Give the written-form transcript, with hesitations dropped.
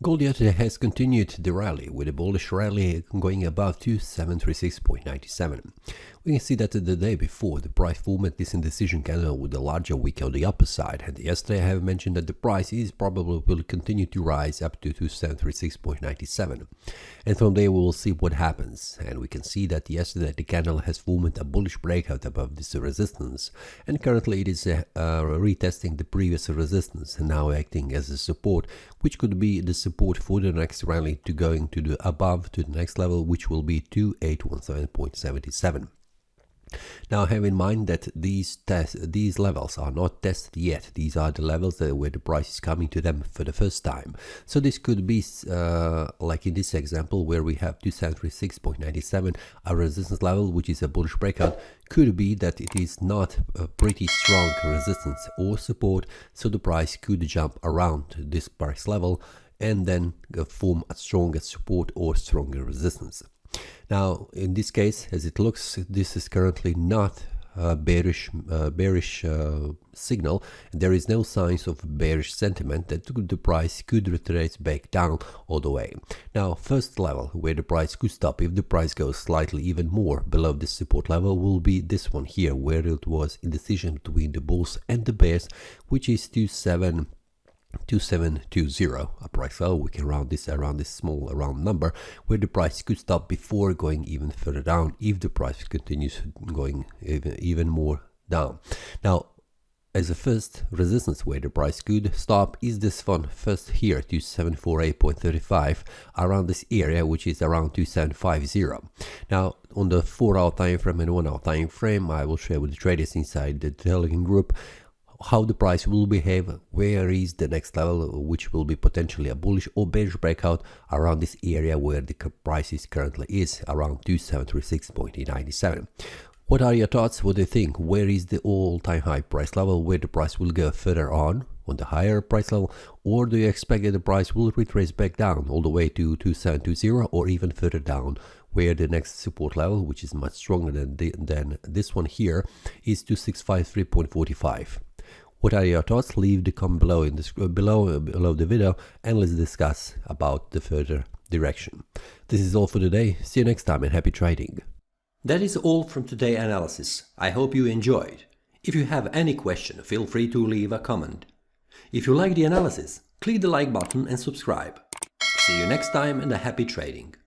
Gold yesterday has continued the rally, with a bullish rally going above 2736.97. We can see that the day before, the price formed this indecision candle with a larger wick on the upper side, and yesterday I have mentioned that the price is probably will continue to rise up to 2736.97. And from there we will see what happens, and we can see that yesterday the candle has formed a bullish breakout above this resistance, and currently it is retesting the previous resistance and now acting as a support, which could be the support for the next rally to going to the above to the next level, which will be 2817.77. Now have in mind that these levels are not tested yet. These are the levels where the price is coming to them for the first time. So this could be like in this example where we have 2736.97, a resistance level which is a bullish breakout. Could be that it is not a pretty strong resistance or support, so the price could jump around this price level and then form a stronger support or stronger resistance. Now, in this case, as it looks, this is currently not a bearish signal. There is no signs of bearish sentiment that the price could retrace back down all the way. Now, first level where the price could stop if the price goes slightly even more below this support level will be this one here, where it was indecision between the bulls and the bears, which is 2720, a price level. We can round this around this small round number, where the price could stop before going even further down if the price continues going even more down. Now, as a first resistance where the price could stop is this one first here, 2748.35, around this area, which is around 2750. Now, on the 4-hour time frame and 1-hour time frame, I will share with the traders inside the Telegram group how the price will behave, where is the next level, which will be potentially a bullish or bearish breakout around this area where the price is currently is, around 2736.97. What are your thoughts? What do you think? Where is the all-time high price level where the price will go further on the higher price level, or do you expect that the price will retrace back down all the way to 2720 or even further down, where the next support level, which is much stronger than this one here, is 2653.45? What are your thoughts? Leave the comment below in this below the video, and let's discuss about the further direction. This is all for today. See you next time and happy trading. That is all from today's analysis. I hope you enjoyed. If you have any question, feel free to leave a comment. If you like the analysis, click the like button and subscribe. See you next time and a happy trading.